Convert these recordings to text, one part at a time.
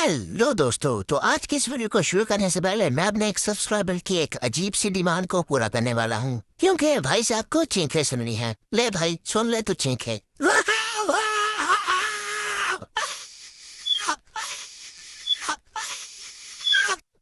Hello दोस्तों, तो आज की इस वीडियो को शुरू करने से पहले मैं अपने एक सब्सक्राइबर की एक अजीब सी डिमांड को पूरा करने वाला हूँ, क्योंकि भाई साहब को चीखें सुननी है। ले भाई सुन ले, तो चीखें।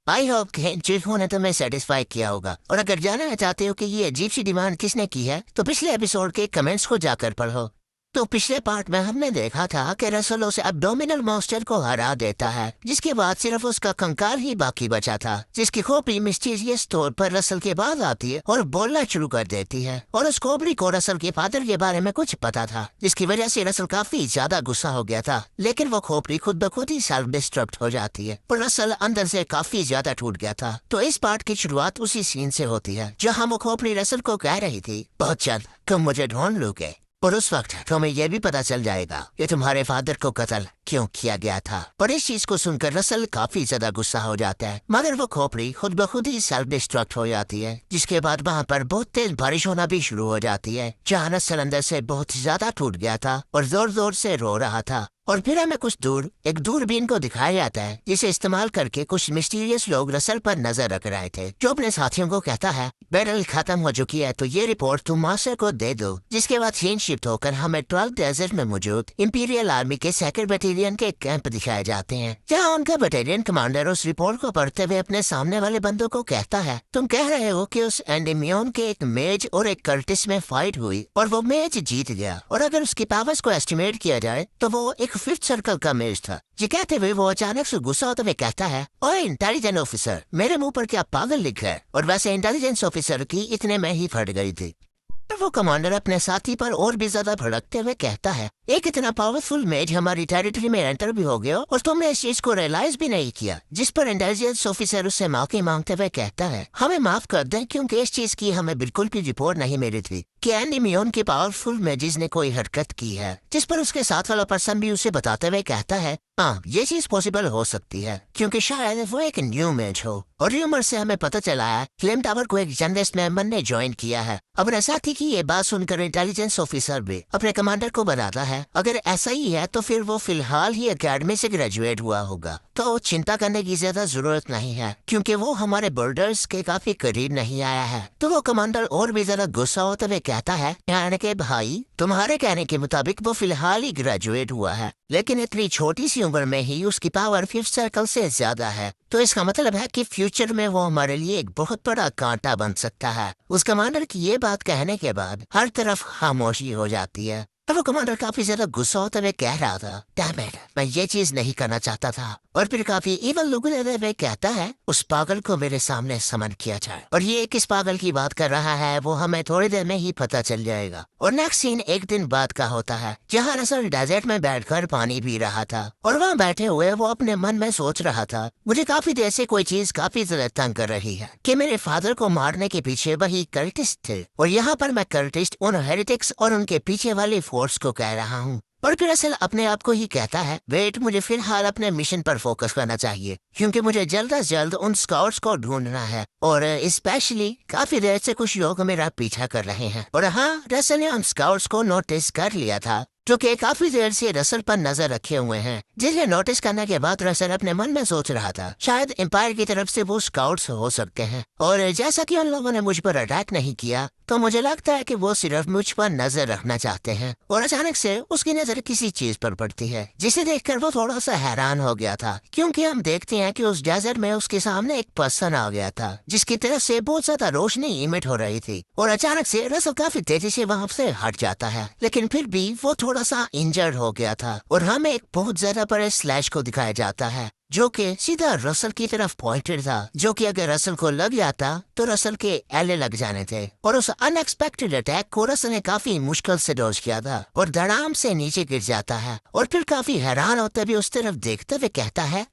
आई होप कि चीखों ने तुम्हें सेटिस्फाई किया होगा। और अगर जानना चाहते हो कि ये अजीब सी डिमांड किसने की है, तो पिछले एपिसोड के कमेंट्स को जाकर पढ़ो। तो पिछले पार्ट में हमने देखा था कि रसल उसे एब्डोमिनल मॉन्स्टर को हरा देता है, जिसके बाद सिर्फ उसका कंकाल ही बाकी बचा था, जिसकी खोपड़ी मिस्टीरियस तौर पर रसल के बाद आती है और बोलना शुरू कर देती है। और उस खोपड़ी को रसल के फादर के बारे में कुछ पता था, जिसकी वजह से रसल काफी ज्यादा गुस्सा हो गया था। लेकिन वो खोपड़ी खुद ब खुद ही सेल्फ डिस्ट्रक्ट हो जाती है और रसल अंदर से काफी ज्यादा टूट गया था। तो इस पार्ट की शुरुआत उसी सीन से होती है, जहाँ वो खोपड़ी रसल को कह रही थी, बहुत जल्द तुम मुझे ढूंढ लोगे और उस वक्त तुम्हें यह भी पता चल जाएगा कि तुम्हारे फादर को कत्ल क्यों किया गया था। पर इस चीज को सुनकर रसल काफी ज्यादा गुस्सा हो जाता है, मगर वो खोपड़ी खुद ब खुद ही सेल्फ डिस्ट्रक्ट हो जाती है। जिसके बाद वहाँ पर बहुत तेज बारिश होना भी शुरू हो जाती है, जहाँ रसल अंदर से बहुत ज्यादा टूट गया था और जोर जोर से रो रहा था। और फिर हमें कुछ दूर एक दूरबीन को दिखाया जाता है, जिसे इस्तेमाल करके कुछ मिस्टीरियस लोग रसल पर नजर रख रहे थे, जो अपने साथियों को कहता है बैरल खत्म हो चुकी है, तो ये रिपोर्ट तुम मास्टर को दे दो। जिसके बाद सीन शिफ्ट होकर हमें 12 डेजर्ट में मौजूद इंपीरियल आर्मी के 2nd बटालियन के कैंप दिखाए जाते हैं, जहाँ उनका बटालियन कमांडर उस रिपोर्ट को पढ़ते हुए अपने सामने वाले बंदों को कहता है, तुम कह रहे हो कि उस एंडेमियन के एक मेज और एक कर्टिस में फाइट हुई और वो मेज जीत गया, और अगर उसकी पावर्स को एस्टिमेट किया जाए तो वो एक 5th सर्कल का मेज था। ये कहते हुए वो अचानक से गुस्सा होते हुए कहता है, ओए इंटेलिजेंस ऑफिसर, मेरे मुंह पर क्या पागल लिखा है? और वैसे इंटेलिजेंस ऑफिसर की इतने में ही फट गई थी। तो वो कमांडर अपने साथी पर और भी ज्यादा भड़कते हुए कहता है, एक इतना पावरफुल मेज हमारी टेरिटरी में एंटर भी हो गया और तुमने इस चीज को रियलाइज भी नहीं किया। जिस पर इंटेलिजेंस ऑफिसर उससे माफी मांगते हुए कहता है, हमें माफ कर दें, क्योंकि इस चीज की हमें बिल्कुल भी रिपोर्ट नहीं मिली थी कि एंडेमियन के पावरफुल मेजिस ने कोई हरकत की है। जिस पर उसके साथ वाला पर्सन भी उसे बताते हुए कहता है, हाँ ये चीज पॉसिबल हो सकती है, क्योंकि शायद वो एक न्यू मेज हो। और र्यूमर से हमें पता चला है फ्लेम टावर को एक जर्नलिस्ट मेंबर ने ज्वाइन किया है। अब साथी की ये बात सुनकर इंटेलिजेंस ऑफिसर भी अपने कमांडर को बताता है, अगर ऐसा ही है तो फिर वो फिलहाल ही एकेडमी से ग्रेजुएट हुआ होगा, तो चिंता करने की ज्यादा जरूरत नहीं है, क्योंकि वो हमारे बॉर्डर्स के काफी करीब नहीं आया है। तो वो कमांडर और भी ज्यादा गुस्सा होते हुए कहता है, यानी कि भाई तुम्हारे कहने के मुताबिक वो फिलहाल ही ग्रेजुएट हुआ है, लेकिन इतनी छोटी सी उम्र में ही उसकी पावर 5th सर्कल से ज्यादा है, तो इसका मतलब है कि फ्यूचर में वो हमारे लिए एक बहुत बड़ा कांटा बन सकता है। उस कमांडर की ये बात कहने के बाद हर तरफ खामोशी हो जाती है। तो वो कमांडर काफी ज्यादा गुस्सा होते हुए कह रहा था, डैम इट, मैं ये चीज नहीं करना चाहता था। और फिर काफी इवल लुगने हुए कहता है, उस पागल को मेरे सामने समन किया जाए। और ये किस पागल की बात कर रहा है वो हमें थोड़ी देर में ही पता चल जाएगा। और नेक्स्ट सीन एक दिन बाद का होता है, जहाँ रसल डेजर्ट में बैठकर पानी पी रहा था और वहाँ बैठे हुए वो अपने मन में सोच रहा था, मुझे काफी देर से कोई चीज काफी ज्यादा तंग कर रही है कि मेरे फादर को मारने के पीछे वही कल्टिस्ट थे, और यहाँ पर मैं कल्टिस्ट उन हेरिटिक्स और उनके पीछे वाले फोर्स को कह रहा हूँ। और फिर असल अपने आप को ही कहता है, वेट, मुझे फिलहाल अपने मिशन पर फोकस करना चाहिए, क्योंकि मुझे जल्द से जल्द उन स्काउट्स को ढूंढना है, और स्पेशली काफी देर से कुछ लोग मेरा पीछा कर रहे हैं। और हाँ, रसल ने उन स्काउट्स को नोटिस कर लिया था, जो कि काफी देर से रसल पर नजर रखे हुए हैं। जिसे नोटिस करने के बाद रसल अपने मन में सोच रहा था, शायद एम्पायर की तरफ से वो स्काउट्स हो सकते हैं, और जैसा कि उन लोगों ने मुझ पर अटैक नहीं किया, तो मुझे लगता है कि वो सिर्फ मुझ पर नजर रखना चाहते हैं। और अचानक से उसकी नजर किसी चीज पर पड़ती है, जिसे देखकर वो थोड़ा सा हैरान हो गया था, क्योंकि हम देखते हैं कि उस डेजर्ट में उसके सामने एक पर्सन आ गया था, जिसकी तरफ से बहुत ज्यादा रोशनी इमिट हो रही थी। और अचानक से रसल काफी तेजी से वहाँ से हट जाता है, लेकिन फिर भी वो थोड़ा सा इंजर्ड हो गया था। और हमें एक बहुत ज्यादा बड़े स्लैश को दिखाया जाता है, जो कि सीधा रसल की तरफ पॉइंटेड था, जो कि अगर रसल को लग जाता तो रसल के एले लग जाने थे। और उस अनएक्सपेक्टेड अटैक को रसल ने काफी मुश्किल से डॉज किया था और धड़ाम से नीचे गिर जाता है। और फिर काफी हैरान होते भी उस तरफ देखते हुए कहता है,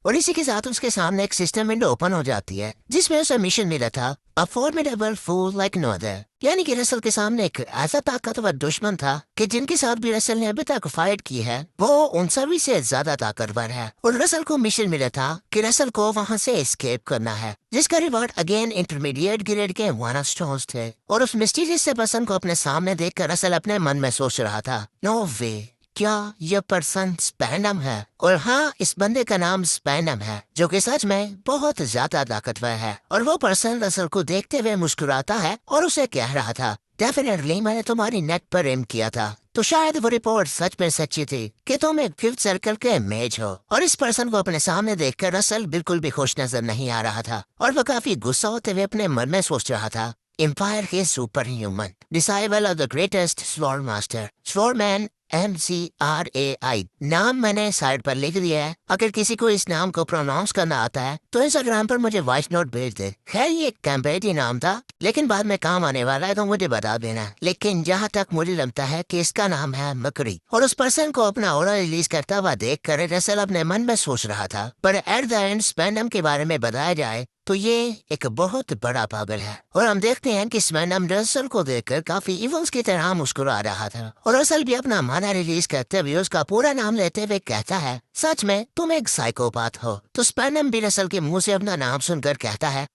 और इसी के साथ उसके सामने एक सिस्टम विंडो ओपन हो जाती है, जिसमें उसे मिशन मिला था, a formidable fool like no other, यानी कि रसल के सामने एक ऐसा ताकतवर दुश्मन था कि जिनके साथ भी रसल ने अभी तक फाइट की है वो उन सभी से ज्यादा ताकतवर है। और रसल को मिशन मिला था कि रसल को वहाँ से एस्केप करना है, जिसका रिवॉर्ड अगेन इंटरमीडिएट ग्रेड के 1 स्टोन्स थे। और उस मिस्टीरियस से पर्सन को अपने सामने देखकर रसल अपने मन में सोच रहा था, नो वे, क्या यह पर्सन स्पैनम है? और हाँ, इस बंदे का नाम स्पैनम है, जो कि सच में बहुत ज्यादा ताकतवर है। और वो पर्सन रसल को देखते हुए मुस्कुराता है और उसे कह रहा था, डेफिनेटली मैंने तुम्हारी नेट पर एम किया था, तो शायद वो रिपोर्ट सच में सच्ची थी कि तुम एक फिफ्थ सर्कल के इमेज हो। और इस पर्सन को अपने सामने देखकर रसल बिल्कुल भी खुश नजर नहीं आ रहा था और वो काफी गुस्सा होते हुए अपने मन में सोच रहा था, एम्पायर के superhuman disable of the greatest sword master swordsman MCRAI नाम मैंने साइड पर लिख दिया है। अगर किसी को इस नाम को प्रोनाउंस करना आता है तो इंस्टाग्राम पर मुझे वॉइस नोट भेज दे। खैर ये एक कैंपेडी नाम था, लेकिन बाद में काम आने वाला है तो मुझे बता देना। लेकिन जहाँ तक मुझे लगता है कि इसका नाम है मकड़ी। और उस पर्सन को अपना ऑरा रिलीज करता हुआ देख कर रसल अपने मन में सोच रहा था, पर एट द एंड स्पैनम के बारे में बताया जाए तो ये एक बहुत बड़ा पागल है। और हम देखते हैं कि स्पैनम रसल को देखकर काफी इवल्स की तरह मुस्कुरा रहा था और रसल भी अपना माना रिलीज करते हुए उसका पूरा नाम लेते हुए कहता है, सच में तुम एक साइकोपाथ हो। तो स्पैनम भी रसल के मुंह से अपना नाम सुनकर कहता है,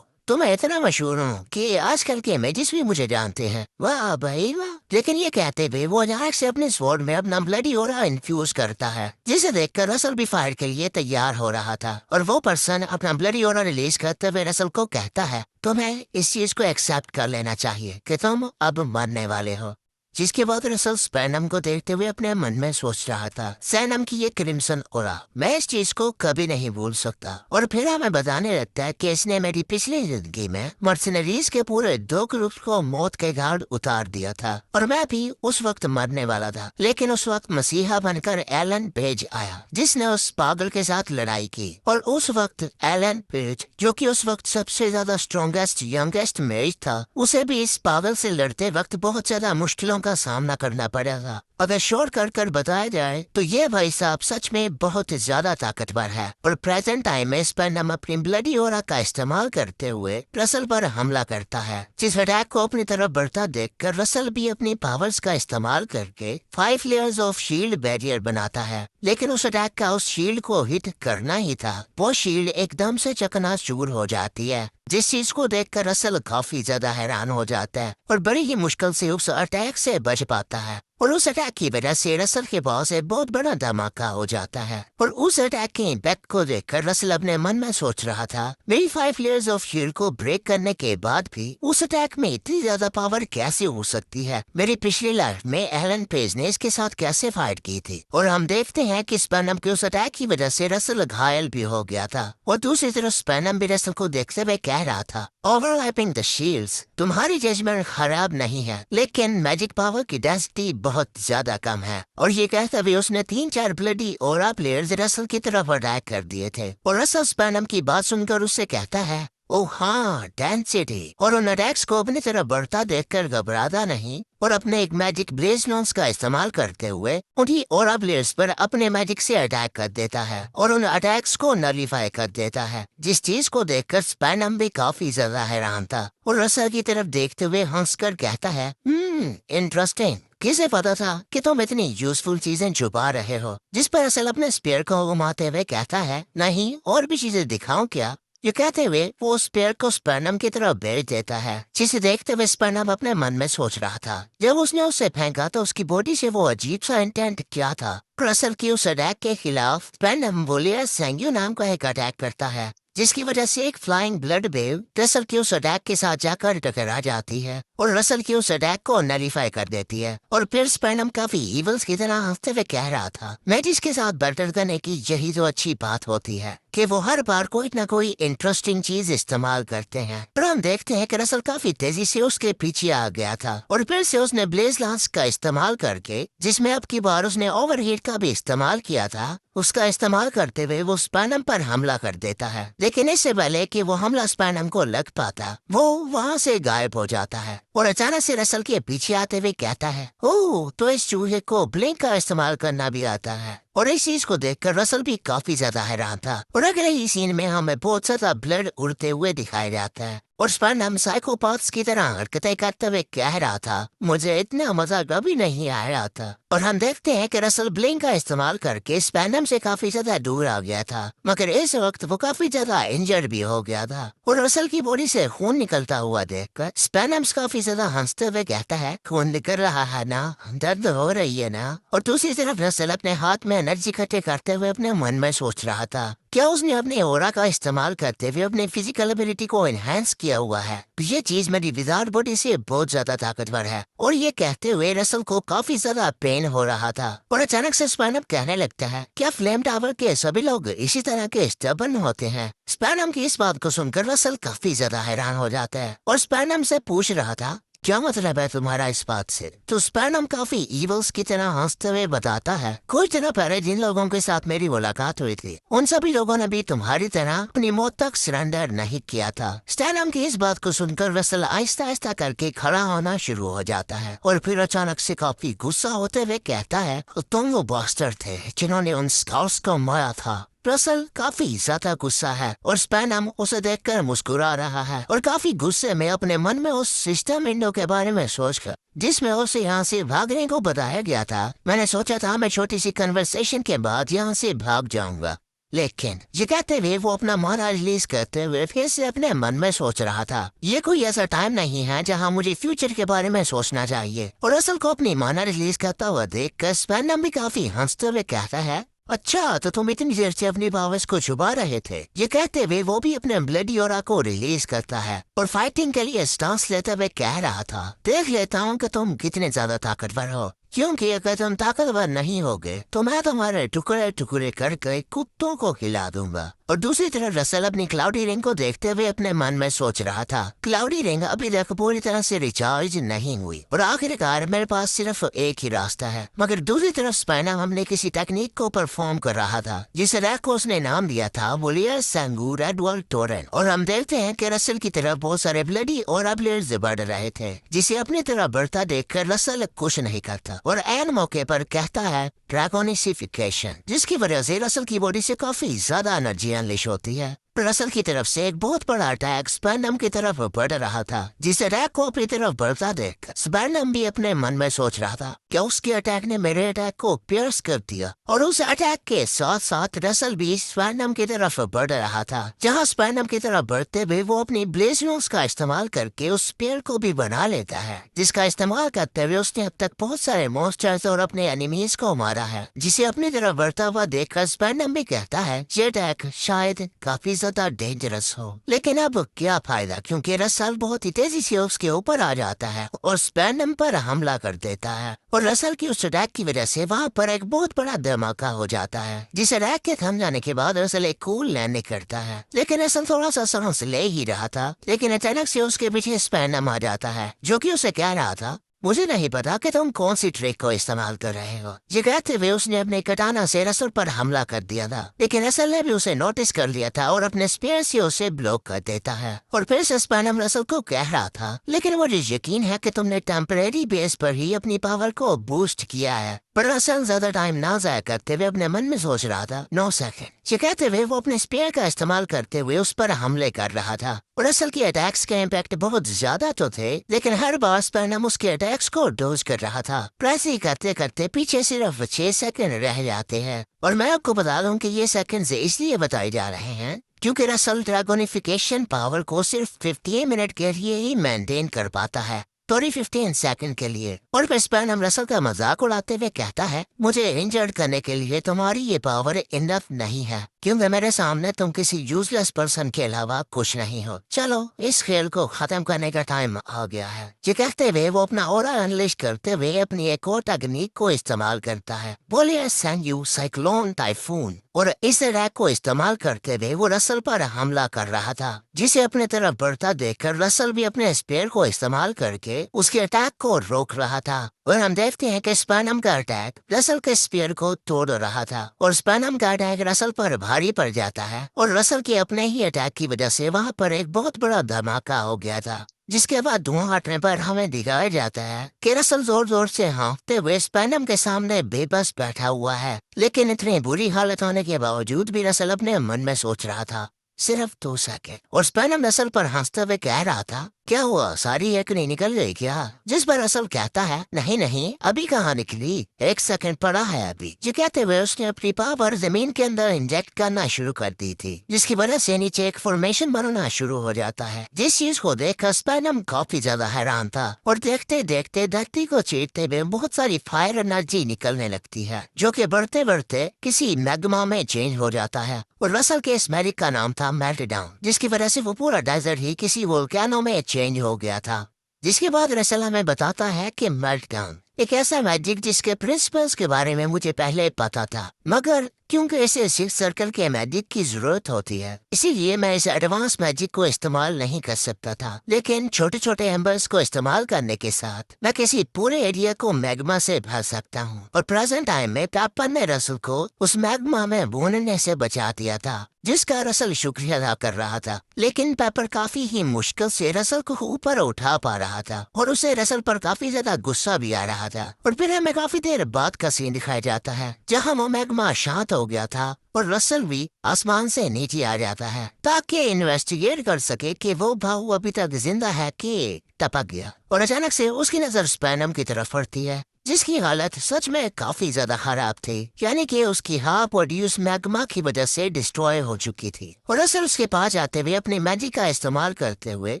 तुम इतना मशहूर हो कि आजकल के इमेजेस भी मुझे जानते हैं। वाह भाई वाह। लेकिन ये कहते हुए वो अचानक से अपने स्वॉर्ड में अपना ब्लडी ऑरा इन्फ्यूज करता है, जिसे देखकर रसल भी फायर के लिए तैयार हो रहा था। और वो पर्सन अपना ब्लडी ऑरा रिलीज करते हुए रसल को कहता है, तुम्हें इस चीज को एक्सेप्ट कर लेना चाहिए कि तुम अब मरने वाले हो। जिसके बाद रसल स्पैनम को देखते हुए अपने मन में सोच रहा था, सैनम की ये क्रिम्सन ओरा, मैं इस चीज को कभी नहीं भूल सकता। और फिर हमें बताने लगता है कि इसने मेरी पिछली जिंदगी में मर्सनरीज के पूरे 2 ग्रुप को मौत के घाट उतार दिया था और मैं भी उस वक्त मरने वाला था। लेकिन उस वक्त मसीहा बनकर एलन पेज आया, जिसने उस पागल के साथ लड़ाई की। और उस वक्त एलन पेज, जो कि उस वक्त सबसे ज्यादा स्ट्रॉन्गेस्ट यंगेस्ट मेज था, उसे भी इस पागल से लड़ते वक्त बहुत ज्यादा मुश्किलों का सामना करना पड़ा था। अगर शोर कर बताया जाए तो ये भाई साहब सच में बहुत ज्यादा ताकतवर है। और प्रेजेंट टाइम में स्पैनम अपनी ब्लडी ऑरा का इस्तेमाल करते हुए रसल पर हमला करता है, जिस अटैक को अपनी तरफ बढ़ता देखकर रसल भी अपनी पावर्स का इस्तेमाल करके 5 लेयर्स ऑफ शील्ड बैरियर बनाता है। लेकिन उस अटैक का उस शील्ड को हिट करना ही था, वो शील्ड एकदम से चकनाचूर हो जाती है, जिस चीज को देखकर रसल काफी ज्यादा हैरान हो जाता है और बड़ी ही मुश्किल से उस अटैक से बच पाता है। और उस अटैक की वजह से रसल के पास एक बहुत बड़ा धमाका हो जाता है। और उस अटैक के इम्पैक्ट को देखकर रसल अपने मन में सोच रहा था, मेरी 5 लेयर्स ऑफ शील्ड को ब्रेक करने के बाद भी उस अटैक में इतनी ज्यादा पावर कैसे हो सकती है? मेरी पिछली लाइफ में एलन पेज ने इसके साथ कैसे फाइट की थी? और हम देखते हैं कि स्पैनम के उस अटैक की वजह से रसल घायल भी हो गया था। और दूसरी तरफ स्पैनम भी रसल को देखते हुए कह रहा था, ओवरलैपिंग द शील्ड्स, तुम्हारी जजमेंट खराब नहीं है, लेकिन मैजिक पावर की डेंसिटी बहुत ज्यादा कम है। और ये कहते हुए उसने 3-4 ब्लडी ऑरा प्लेयर्स रसल की तरफ अटैक कर दिए थे। और रसल स्पैनम की बात सुनकर उससे कहता है, ओह हाँ, डेंसिटी। और उन अटैक्स को अपनी तरफ बढ़ता देखकर घबराता नहीं और अपने एक मैजिक ब्लेज लॉन्च का इस्तेमाल करते हुए उन्हीं ऑरा प्लेयर्स पर अपने मैजिक से अटैक कर देता है और उन अटैक्स को नलिफाई कर देता है, जिस चीज को देखकर स्पैनम भी काफी ज्यादा हैरान था और रसल की तरफ देखते हुए हंसकर कहता है, इंटरेस्टिंग, किसे पता था कि तुम इतनी यूजफुल चीजें छुपा रहे हो? जिस पर रसल अपने स्पेयर को घुमाते हुए कहता है, नहीं और भी चीजें दिखाऊं क्या? ये कहते हुए वो स्पेयर को स्पैनम की तरफ भेज देता है, जिसे देखते हुए स्पैनम अपने मन में सोच रहा था, जब उसने उसे फेंका तो उसकी बॉडी से वो अजीब सा इंटेंट क्या था? रसल की उस अटैक के खिलाफ स्पैनम वोलियर सेंग्यू नाम का एक अटैक करता है, जिसकी वजह से एक फ्लाइंग ब्लड वेव रसल की उस अटैक के साथ जाकर टकरा जाती है और रसल की उस अटैक को नलिफाई कर देती है। और फिर स्पैनम काफी इवल्स की तरह हंसते हुए कह रहा था, मैं जिसके साथ बैटल करने की यही तो अच्छी बात होती है कि वो हर बार कोई न कोई इंटरेस्टिंग चीज इस्तेमाल करते हैं। पर हम देखते हैं कि रसल काफी तेजी से उसके पीछे आ गया था और फिर से उसने ब्लेज लांस का इस्तेमाल करके, जिसमें अब की बार उसने ओवरहीट का भी इस्तेमाल किया था, उसका इस्तेमाल करते हुए वो स्पैनम पर हमला कर देता है। लेकिन इससे पहले कि वो हमला स्पैनम को लग पाता, वो वहाँ से गायब हो जाता है और अचानक से रसल के पीछे आते हुए कहता है, ओह, तो इस चूहे को ब्लिंक का इस्तेमाल करना भी आता है। और इस चीज को देखकर रसल भी काफी ज्यादा हैरान था। और अगले ही सीन में हमें बहुत ज्यादा ब्लड उड़ते हुए दिखाया जाता है और स्पैनम साइकोपाथ्स की तरह हरकतें करते हुए कह रहा था, मुझे इतना मजा कभी नहीं आ रहा था। और हम देखते हैं कि रसल ब्लिंक का इस्तेमाल करके स्पैनम से काफी ज्यादा दूर आ गया था, मगर इस वक्त वो काफी ज्यादा इंजर्ड भी हो गया था। और रसल की बॉडी से खून निकलता हुआ देखकर स्पैनम्स काफी ज्यादा हंसते हुए कहता है, खून निकल रहा है ना, दर्द हो रही है ना। और दूसरी तरफ रसल अपने हाथ में एनर्जी इकट्ठे करते हुए अपने मन में सोच रहा था, क्या उसने अपने ओरा का इस्तेमाल करते हुए अपने फिजिकल एबिलिटी को एनहांस किया हुआ है। ये चीज मेरी विदाउट बॉडी से बहुत ज्यादा ताकतवर है। और ये कहते हुए रसल को काफी ज्यादा पेन हो रहा था। और अचानक से स्पैनम कहने लगता है, क्या फ्लेम टावर के सभी लोग इसी तरह के स्टबर्न होते हैं। स्पैनम की इस बात को सुनकर रसल काफी ज्यादा हैरान हो जाता है और स्पैनम से पूछ रहा था, क्या मतलब है तुम्हारा इस बात से। तो स्पैनम काफी इवल्स की तरह हंसते हुए बताता है, कुछ दिनों पहले जिन लोगों के साथ मेरी मुलाकात हुई थी उन सभी लोगों ने भी तुम्हारी तरह अपनी मौत तक सरेंडर नहीं किया था। स्पैनम की इस बात को सुनकर रसल आहिस्ता आहिस्ता करके खड़ा होना शुरू हो जाता है और फिर अचानक से काफी गुस्सा होते हुए कहता है, तुम वो बास्टर्ड थे जिन्होंने उन स्काउट्स को मारा था। रसल काफी ज्यादा गुस्सा है और स्पैनम उसे देखकर मुस्कुरा रहा है और काफी गुस्से में अपने मन में उस सिस्टम विंडो के बारे में सोचकर जिसमें उसे यहाँ से भागने को बताया गया था, मैंने सोचा था मैं छोटी सी कन्वर्सेशन के बाद यहाँ से भाग जाऊंगा। लेकिन ये कहते हुए वो अपना मारा रिलीज करते हुए फिर से अपने मन में सोच रहा था, ये कोई ऐसा टाइम नहीं है जहाँ मुझे फ्यूचर के बारे में सोचना चाहिए। और रसल को अपनी माना रिलीज करता हुआ देखकर स्पैनम भी काफी हंसते हुए कहता है, अच्छा तो तुम इतनी देर से अपनी पावर्स को छुपा रहे थे। ये कहते हुए वो भी अपने ब्लडी ऑरा को रिलीज करता है और फाइटिंग के लिए स्टांस लेते हुए कह रहा था, देख लेता हूँ कि तुम कितने ज्यादा ताकतवर हो, क्योंकि अगर तुम ताकतवर नहीं होगे तो मैं तुम्हारे टुकड़े टुकड़े करके कुत्तों को खिला दूंगा। और दूसरी तरफ रसल अपनी क्लाउडी रिंग को देखते हुए अपने मन में सोच रहा था, क्लाउडी रिंग अभी तक पूरी तरह से रिचार्ज नहीं हुई और आखिरकार मेरे पास सिर्फ एक ही रास्ता है। मगर दूसरी तरफ स्पैनम हमने किसी टेक्निक को परफॉर्म कर रहा था जिसे रैकोस ने नाम दिया था वोलियर सैंगूर एडवर्ड टोरेन। और हम देखते हैं कि रसल की तरफ बहुत सारे ब्लडी और ब्लेड्स बढ़ रहे थे, जिसे अपनी तरफ बढ़ता देखकर रसल कुछ नहीं करता और एन मौके पर कहता है ड्रैगोनिसिफिकेशन, जिसकी वजह से रसल की बॉडी से काफी ज्यादा एनर्जी अनलिश होती है। रसल की तरफ से एक बहुत बड़ा अटैक स्पैनम की तरफ बढ़ रहा था, जिसे रैक को अपनी तरफ बढ़ता देख स्पैनम भी अपने मन में सोच रहा था, क्या उसके अटैक ने मेरे अटैक को पियर्स कर दिया। और उस अटैक के साथ साथ रसल भी स्पैनम की तरफ बढ़ रहा था, जहां स्पैनम की तरफ बढ़ते हुए वो अपनी ब्लेजर्स का इस्तेमाल करके उस स्पेयर को भी बना लेता है, जिसका इस्तेमाल करते हुए उसने अब तक बहुत सारे मॉन्स्टर्स और अपने एनिमीज को मारा है। जिसे अपनी तरफ बढ़ता हुआ देखकर स्पैनम भी कहता है, ये अटैक शायद काफी ज्यादा डेंजरस हो, लेकिन अब क्या फायदा, क्योंकि रसल बहुत ही तेजी से उसके ऊपर आ जाता है और स्पैनम पर हमला कर देता है। और रसल की उस अटैक की वजह से वहाँ पर एक बहुत बड़ा धमाका हो जाता है, जिसे अटैक के थम जाने के बाद रसल एक कूल लैंडिंग करता है। लेकिन रसल थोड़ा सा सांस ले ही रहा था, लेकिन अचानक से उसके पीछे स्पैनम आ जाता है, जो कि उसे कह रहा था, मुझे नहीं पता कि तुम कौन सी ट्रिक को इस्तेमाल कर रहे हो। ये कहते हुए उसने अपने कटाना से रसल पर हमला कर दिया था, लेकिन रसल ने भी उसे नोटिस कर लिया था और अपने स्पेयर से उसे ब्लॉक कर देता है। और फिर से स्पैनम रसल को कह रहा था, लेकिन मुझे यकीन है कि तुमने टेम्परेरी बेस पर ही अपनी पावर को बूस्ट किया है। पर रसल ज्यादा टाइम ना जाया करते हुए अपने मन में सोच रहा था, 9 सेकंड। ये कहते हुए वो अपने स्पेयर का इस्तेमाल करते हुए उस पर हमले कर रहा था। और रसल की अटैक्स के इम्पैक्ट बहुत ज्यादा तो थे, लेकिन हर बार स्पैनम उसके अटैक्स को डोज कर रहा था। प्रेस ही करते करते पीछे सिर्फ 6 सेकंड रह जाते हैं। और मैं आपको बता दूं कि ये सेकंड इसलिए बताए जा रहे हैं क्योंकि रसल ड्रैगोनिफिकेशन पावर को सिर्फ 58 मिनट के लिए ही मेंटेन कर पाता है, 15 सेकंड के लिए। और फिर स्पैनम रसल का मजाक उड़ाते हुए कहता है, मुझे इंजर्ड करने के लिए तुम्हारी ये पावर इनफ नहीं है, क्योंकि मेरे सामने तुम किसी यूजलेस पर्सन के अलावा कुछ नहीं हो। चलो इस खेल को खत्म करने का टाइम आ गया है। ये कहते हुए वो अपना ऑरा अनलिश करते हुए अपनी एक और तकनीक को इस्तेमाल करता है, बोलिए सैंग्यू साइक्लोन टाइफून। और इस रैक को इस्तेमाल करते हुए वो रसल पर हमला कर रहा था, जिसे अपने तरफ बढ़ता देखकर रसल भी अपने स्पेयर को इस्तेमाल करके उसके अटैक को रोक रहा था। और हम देखते हैं कि स्पैनम का अटैक रसल के स्पीयर को तोड़ रहा था और स्पैनम का अटैक रसल पर भारी पड़ जाता है और रसल के अपने ही अटैक की वजह से वहाँ पर एक बहुत बड़ा धमाका हो गया था। जिसके बाद धुआं हटने पर हमें दिखाया जाता है कि रसल जोर जोर से हाँफते हुए स्पैनम के सामने बेबस बैठा हुआ है। लेकिन इतनी बुरी हालत होने के बावजूद भी रसल अपने मन में सोच रहा था सिर्फ 2 सेकंड। और स्पैनम रसल पर हंसते हुए कह रहा था, क्या हुआ, सारी एक नहीं निकल गई क्या? जिस पर रसल कहता है, नहीं नहीं, अभी कहाँ निकली, 1 सेकंड पड़ा है अभी। जो कहते हुए उसने अपनी पावर जमीन के अंदर इंजेक्ट करना शुरू कर दी थी, जिसकी वजह से नीचे एक फॉर्मेशन बनना शुरू हो जाता है। जिस चीज को देखकर स्पैनम काफी ज्यादा हैरान था और देखते देखते धरती को चीरते हुए बहुत सारी फायर एनर्जी निकलने लगती है, जो कि बढ़ते बढ़ते किसी मैग्मा में चेंज हो जाता है। और रसल के इस मैजिक का नाम था मेल्टडाउन, जिसकी वजह से वो पूरा डेजर्ट ही किसी वोल्केनो में चेंज हो गया था। जिसके बाद रसल हमें बताता है कि मेल्टडाउन एक ऐसा मैजिक जिसके प्रिंसिपल्स के बारे में मुझे पहले पता था, मगर क्योंकि इसे 6 सर्कल के मैजिक की जरूरत होती है, इसीलिए मैं इस एडवांस मैजिक को इस्तेमाल नहीं कर सकता था। लेकिन छोटे छोटे एम्बर्स को इस्तेमाल करने के साथ मैं किसी पूरे एरिया को मैग्मा से भर सकता हूँ। और प्रेजेंट टाइम में पेपर ने रसल को उस मैग्मा में भूनने से बचा दिया था, जिसका रसल शुक्रिया अदा कर रहा था। लेकिन पेपर काफी ही मुश्किल से रसल को ऊपर उठा पा रहा था और उसे रसल पर काफी ज्यादा गुस्सा भी आ रहा था। और फिर हमें काफी देर बाद का सीन दिखाया जाता है जहाँ वो मैग्मा शांत हो गया था और रसल भी आसमान से नीचे आ जाता है ताकि इन्वेस्टिगेट कर सके कि वो भाऊ अभी तक जिंदा है कि टपक गया। और अचानक से उसकी नजर स्पैनम की तरफ पड़ती है, जिसकी हालत सच में काफी ज्यादा खराब थी, यानी कि उसकी हाफ बॉडी उस मैग्मा की वजह से डिस्ट्रॉय हो चुकी थी। और रसल उसके पास आते हुए अपनी मैजिक का इस्तेमाल करते हुए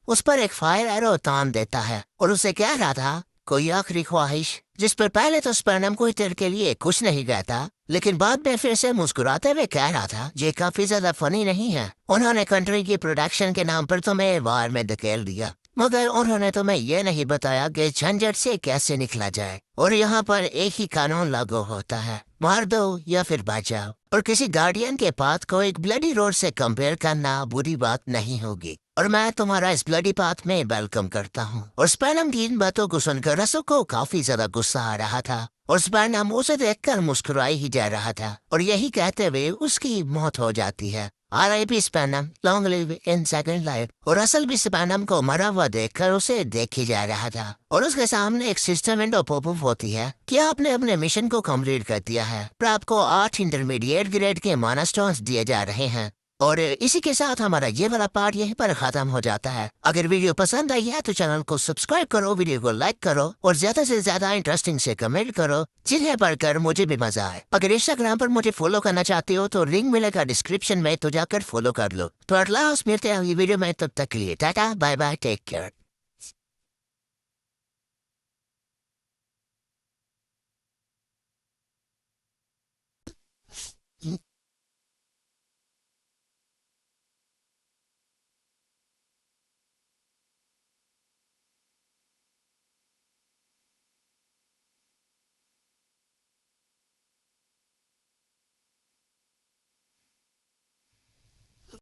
उस पर एक फायर एरो तान देता है और उसे कह रहा था, कोई आखिरी ख्वाहिश? जिस पर पहले तो स्पैनम कोई देर के लिए कुछ नहीं कहता, लेकिन बाद में फिर से मुस्कुराते हुए कह रहा था, ये काफी ज्यादा फनी नहीं है, उन्होंने कंट्री की प्रोडक्शन के नाम पर तुम्हें वार में धकेल दिया, मगर उन्होंने तुम्हें यह नहीं बताया कि झंझट से कैसे निकला जाए। और यहाँ पर एक ही कानून लागू होता है, मार दो या फिर बचाओ। और किसी गार्डियन के पाथ को एक ब्लडी रोड से कंपेयर करना बुरी बात नहीं होगी, और मैं तुम्हारा इस ब्लडी पाथ में वेलकम करता हूँ। और स्पैनम की इन बातों को सुनकर रसल को काफी ज्यादा गुस्सा आ रहा था और स्पैनम उसे देखकर मुस्कुराई ही जा रहा था और यही कहते हुए उसकी मौत हो जाती है। R.I.P. स्पैनम, long live in second life. और रसल भी स्पैनम को मरा हुआ देखकर उसे देखे जा रहा था और उसके सामने एक सिस्टम विंडो पॉपअप होती है कि आपने अपने मिशन को कंप्लीट कर दिया है, पर आपको 8 इंटरमीडिएट ग्रेड के माइलस्टोन्स दिए जा रहे हैं। और इसी के साथ हमारा ये वाला पार्ट यहीं पर खत्म हो जाता है। अगर वीडियो पसंद आई है तो चैनल को सब्सक्राइब करो, वीडियो को लाइक करो और ज्यादा से ज्यादा इंटरेस्टिंग से कमेंट करो, जिन्हें पढ़कर मुझे भी मजा आए। अगर इंस्टाग्राम पर मुझे फॉलो करना चाहते हो तो लिंक मिलेगा डिस्क्रिप्शन में, तो जाकर फॉलो कर लो। तो अगला मिलते हैं अगली वीडियो में, तब तक के लिए tata bye bye, take care.